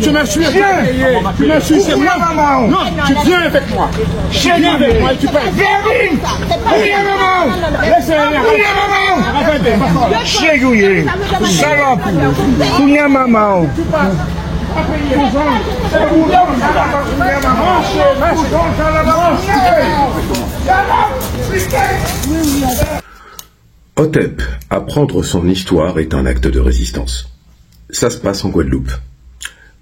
Tu m'as suivi. Tu m'as suivi, c'est moi, maman. Non, tu viens avec moi. Viens avec moi et tu payes. Viens, maman. Laisse-le, maman. Chégouillé. Salope. Viens, maman. Hotep, apprendre son histoire est un acte de résistance. Ça se passe en Guadeloupe.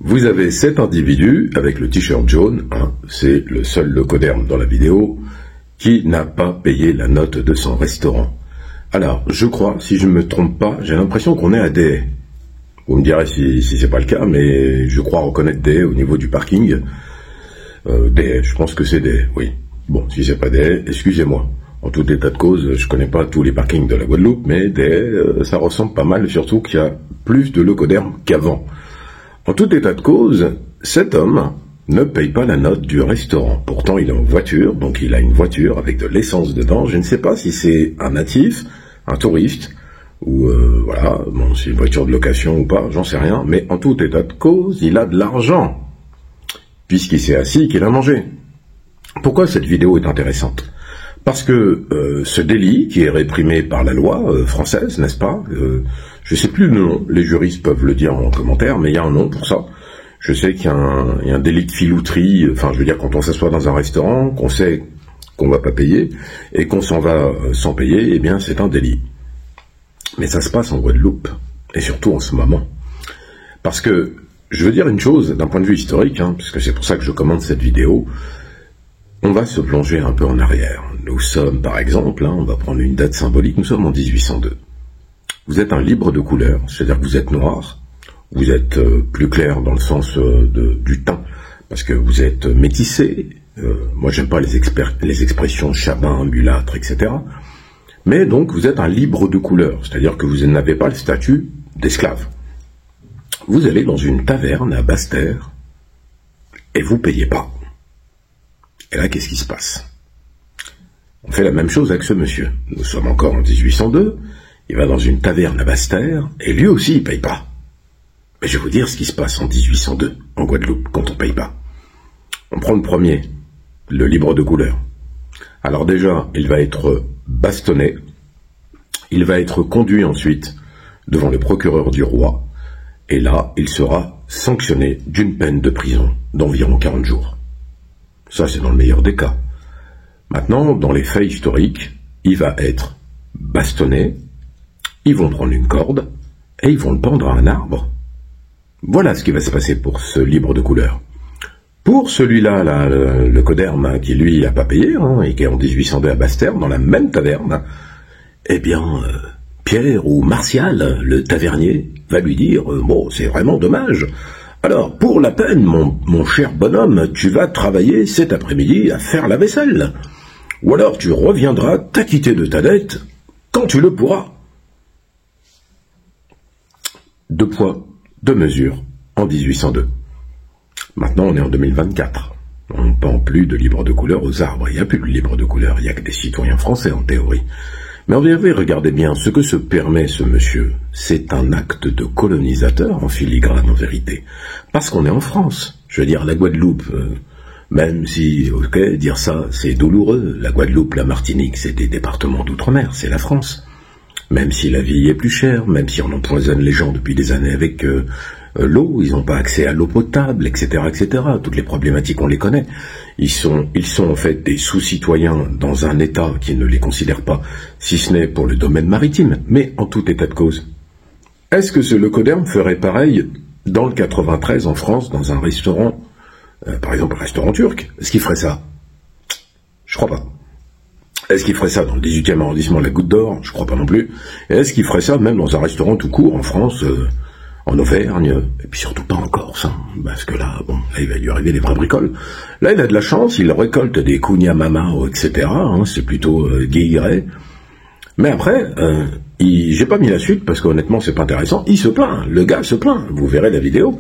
Vous avez cet individu avec le t-shirt jaune, hein, c'est le seul locoderme dans la vidéo, qui n'a pas payé la note de son restaurant. Alors, je crois, si je ne me trompe pas, j'ai l'impression qu'on est à Des. Vous me direz si c'est pas le cas, mais je crois reconnaître Des au niveau du parking. Des, je pense que c'est Des, oui. Bon, si c'est pas Des, excusez-moi. En tout état de cause, je connais pas tous les parkings de la Guadeloupe, mais Des, ça ressemble pas mal, surtout qu'il y a plus de locodermes qu'avant. En tout état de cause, cet homme ne paye pas la note du restaurant. Pourtant, il est en voiture, donc il a une voiture avec de l'essence dedans. Je ne sais pas si c'est un natif, un touriste, ou voilà, bon, c'est une voiture de location ou pas, j'en sais rien. Mais en tout état de cause, il a de l'argent, puisqu'il s'est assis, qu'il a mangé. Pourquoi cette vidéo est intéressante ? Parce que ce délit, qui est réprimé par la loi française, n'est-ce pas, je ne sais plus le nom, les juristes peuvent le dire en commentaire, mais il y a un nom pour ça. Je sais qu'il y a un délit de filouterie, enfin je veux dire quand on s'assoit dans un restaurant, qu'on sait qu'on ne va pas payer, et qu'on s'en va sans payer, eh bien c'est un délit. Mais ça se passe en Guadeloupe, et surtout en ce moment. Parce que, je veux dire une chose, d'un point de vue historique, hein, puisque c'est pour ça que je commande cette vidéo, on va se plonger un peu en arrière. Nous sommes, par exemple, hein, on va prendre une date symbolique, nous sommes en 1802. Vous êtes un libre de couleur, c'est-à-dire que vous êtes noir, vous êtes plus clair dans le sens du teint, parce que vous êtes métissé, moi j'aime pas les expressions chabin, mulâtre, etc. Mais donc vous êtes un libre de couleur, c'est-à-dire que vous n'avez pas le statut d'esclave. Vous allez dans une taverne à Basse-Terre, et vous payez pas. Et là, qu'est-ce qui se passe? On fait la même chose avec ce monsieur. Nous sommes encore en 1802, il va dans une taverne à Basse-Terre, et lui aussi il paye pas. Mais je vais vous dire ce qui se passe en 1802, en Guadeloupe, quand on paye pas. On prend le premier, le libre de couleur. Alors déjà, il va être bastonné, il va être conduit ensuite devant le procureur du roi, et là, il sera sanctionné d'une peine de prison d'environ 40 jours. Ça, c'est dans le meilleur des cas. Maintenant, dans les faits historiques, il va être bastonné, ils vont prendre une corde, et ils vont le pendre à un arbre. Voilà ce qui va se passer pour ce libre de couleur. Pour celui-là, là, le coderme, qui lui n'a pas payé, hein, et qui est en 1802 à Basse-Terre, dans la même taverne, eh bien, Pierre ou Martial, le tavernier, va lui dire « Bon, c'est vraiment dommage. Alors, pour la peine, mon cher bonhomme, tu vas travailler cet après-midi à faire la vaisselle. Ou alors tu reviendras t'acquitter de ta dette quand tu le pourras. » Deux poids, deux mesures, en 1802. Maintenant, on est en 2024. On ne pend plus de libre de couleur aux arbres. Il n'y a plus de libre de couleur. Il n'y a que des citoyens français, en théorie. Mais regardez bien, ce que se permet ce monsieur, c'est un acte de colonisateur en filigrane, en vérité. Parce qu'on est en France. Je veux dire, la Guadeloupe, même si, ok, dire ça, c'est douloureux. La Guadeloupe, la Martinique, c'est des départements d'outre-mer, c'est la France. Même si la vie est plus chère, même si on empoisonne les gens depuis des années avec l'eau, ils n'ont pas accès à l'eau potable, etc., etc. Toutes les problématiques, on les connaît. Ils sont en fait des sous-citoyens dans un État qui ne les considère pas, si ce n'est pour le domaine maritime. Mais en tout état de cause, est-ce que ce locoderme ferait pareil dans le 93 en France, dans un restaurant, par exemple un restaurant turc? Est-ce qu'il ferait ça? Je crois pas. Est-ce qu'il ferait ça dans le 18e arrondissement de la Goutte d'Or? Je crois pas non plus. Et est-ce qu'il ferait ça même dans un restaurant tout court en France, en Auvergne, et puis surtout pas en Corse, hein, parce que là, bon, là, il va lui arriver des vraies bricoles. Là, il a de la chance, il récolte des kunyamamao, etc., hein, c'est plutôt guériré. Mais après, j'ai pas mis la suite, parce qu'honnêtement, c'est pas intéressant, il se plaint, le gars se plaint, vous verrez la vidéo, vous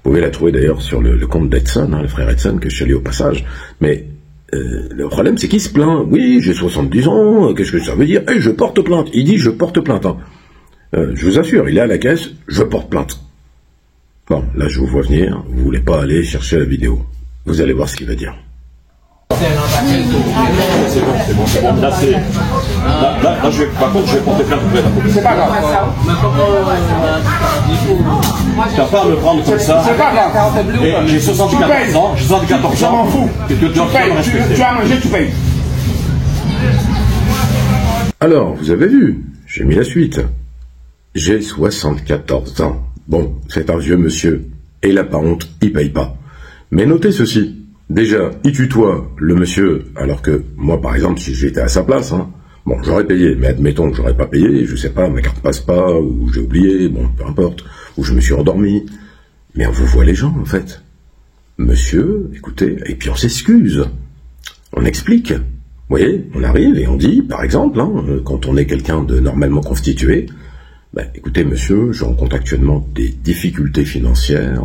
pouvez la trouver d'ailleurs sur le compte d'Edson, hein, le frère Edson, que je salue au passage, mais le problème, c'est qu'il se plaint. Oui, j'ai 70 ans, qu'est-ce que ça veut dire? Je porte plainte. Il dit, je porte plainte. Hein. Je vous assure, il est à la caisse, je porte plainte. Bon, là je vous vois venir, vous voulez pas aller chercher la vidéo. Vous allez voir ce qu'il va dire. C'est bon. Là, par contre, je vais porter plainte. C'est pas grave. T'as pas à me prendre comme ça. C'est pas grave. J'ai 74 ans. J'ai 74 ans. Je m'en fous. Tu as mangé, tu payes. Alors, vous avez vu, j'ai mis la suite. J'ai 74 ans. Bon, c'est un vieux monsieur. Et il n'a pas honte, il paye pas. Mais notez ceci. Déjà, il tutoie le monsieur, alors que moi, par exemple, si j'étais à sa place, bon, j'aurais payé, mais admettons que j'aurais pas payé, je sais pas, ma carte passe pas, ou j'ai oublié, bon, peu importe, ou je me suis endormi. Mais on vous voit les gens, en fait. Monsieur, écoutez, et puis on s'excuse. On explique. Vous voyez, on arrive et on dit, par exemple, quand on est quelqu'un de normalement constitué, écoutez, monsieur, je rencontre actuellement des difficultés financières,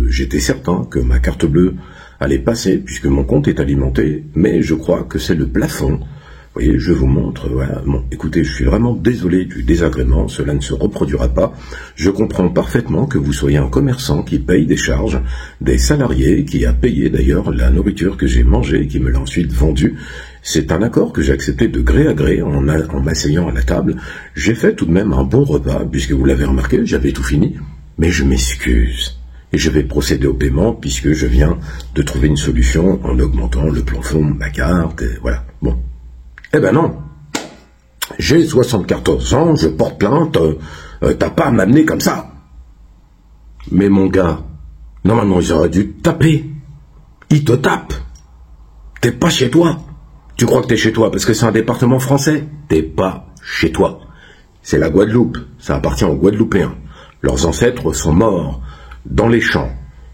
j'étais certain que ma carte bleue allez passer, puisque mon compte est alimenté, mais je crois que c'est le plafond. Vous voyez, je vous montre, voilà. Bon, écoutez, je suis vraiment désolé du désagrément, cela ne se reproduira pas. Je comprends parfaitement que vous soyez un commerçant qui paye des charges, des salariés, qui a payé d'ailleurs la nourriture que j'ai mangée, qui me l'a ensuite vendue. C'est un accord que j'ai accepté de gré à gré en m'asseyant à la table. J'ai fait tout de même un bon repas, puisque vous l'avez remarqué, j'avais tout fini, mais je m'excuse. Et je vais procéder au paiement puisque je viens de trouver une solution en augmentant le plafond de ma carte, et voilà. Bon. Eh ben non. J'ai 74 ans, je porte plainte, t'as pas à m'amener comme ça. Mais mon gars, normalement ils auraient dû te taper. Ils te tapent. T'es pas chez toi. Tu crois que t'es chez toi parce que c'est un département français. T'es pas chez toi. C'est la Guadeloupe, ça appartient aux Guadeloupéens. Leurs ancêtres sont morts. Dans les champs,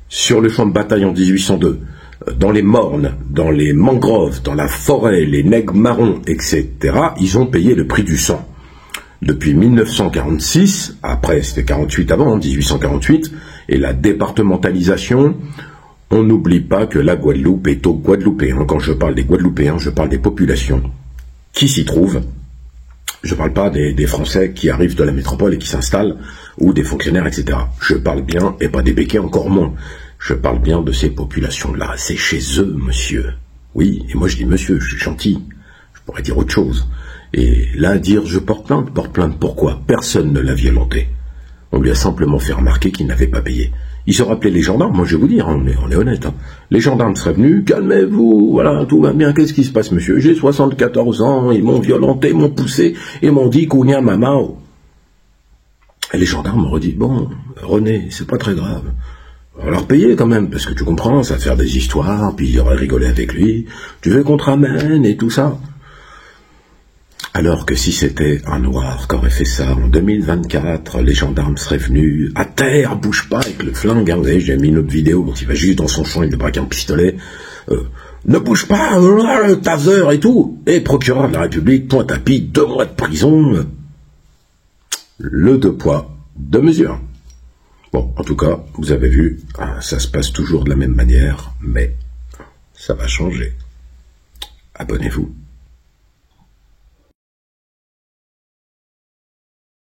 sur le champ de bataille en 1802, dans les mornes, dans les mangroves, dans la forêt, les nègres marrons, etc., ils ont payé le prix du sang. Depuis 1946, après c'était 48 avant, 1848, et la départementalisation, on n'oublie pas que la Guadeloupe est aux Guadeloupéens. Quand je parle des Guadeloupéens, je parle des populations qui s'y trouvent. Je ne parle pas des Français qui arrivent de la métropole et qui s'installent, ou des fonctionnaires, etc. Je parle bien, et pas des béquets encore moins, je parle bien de ces populations-là. C'est chez eux, monsieur. Oui, et moi je dis monsieur, je suis gentil. Je pourrais dire autre chose. Et là, dire je porte plainte, pourquoi? Personne ne l'a violenté. On lui a simplement fait remarquer qu'il n'avait pas payé. Ils se rappelaient les gendarmes, moi je vais vous dire, on est honnête. Les gendarmes seraient venus, calmez-vous, voilà, tout va bien, qu'est-ce qui se passe, monsieur? J'ai 74 ans, ils m'ont violenté, m'ont poussé, et m'ont dit Kounia Mamao. Et les gendarmes m'auraient dit, bon, René, c'est pas très grave. On va leur payer quand même, parce que tu comprends, ça va faire des histoires, puis il aurait rigolé avec lui, tu veux qu'on te ramène, et tout ça. Alors que si c'était un noir qui aurait fait ça en 2024, les gendarmes seraient venus à terre, bouge pas avec le flingue, vous savez, j'ai mis une autre vidéo où il va juste dans son champ, il braque un pistolet, ne bouge pas, taser et tout, et procureur de la République, point à pied, 2 mois de prison, le 2 poids, 2 mesures. Bon, en tout cas, vous avez vu, ça se passe toujours de la même manière, mais ça va changer. Abonnez-vous.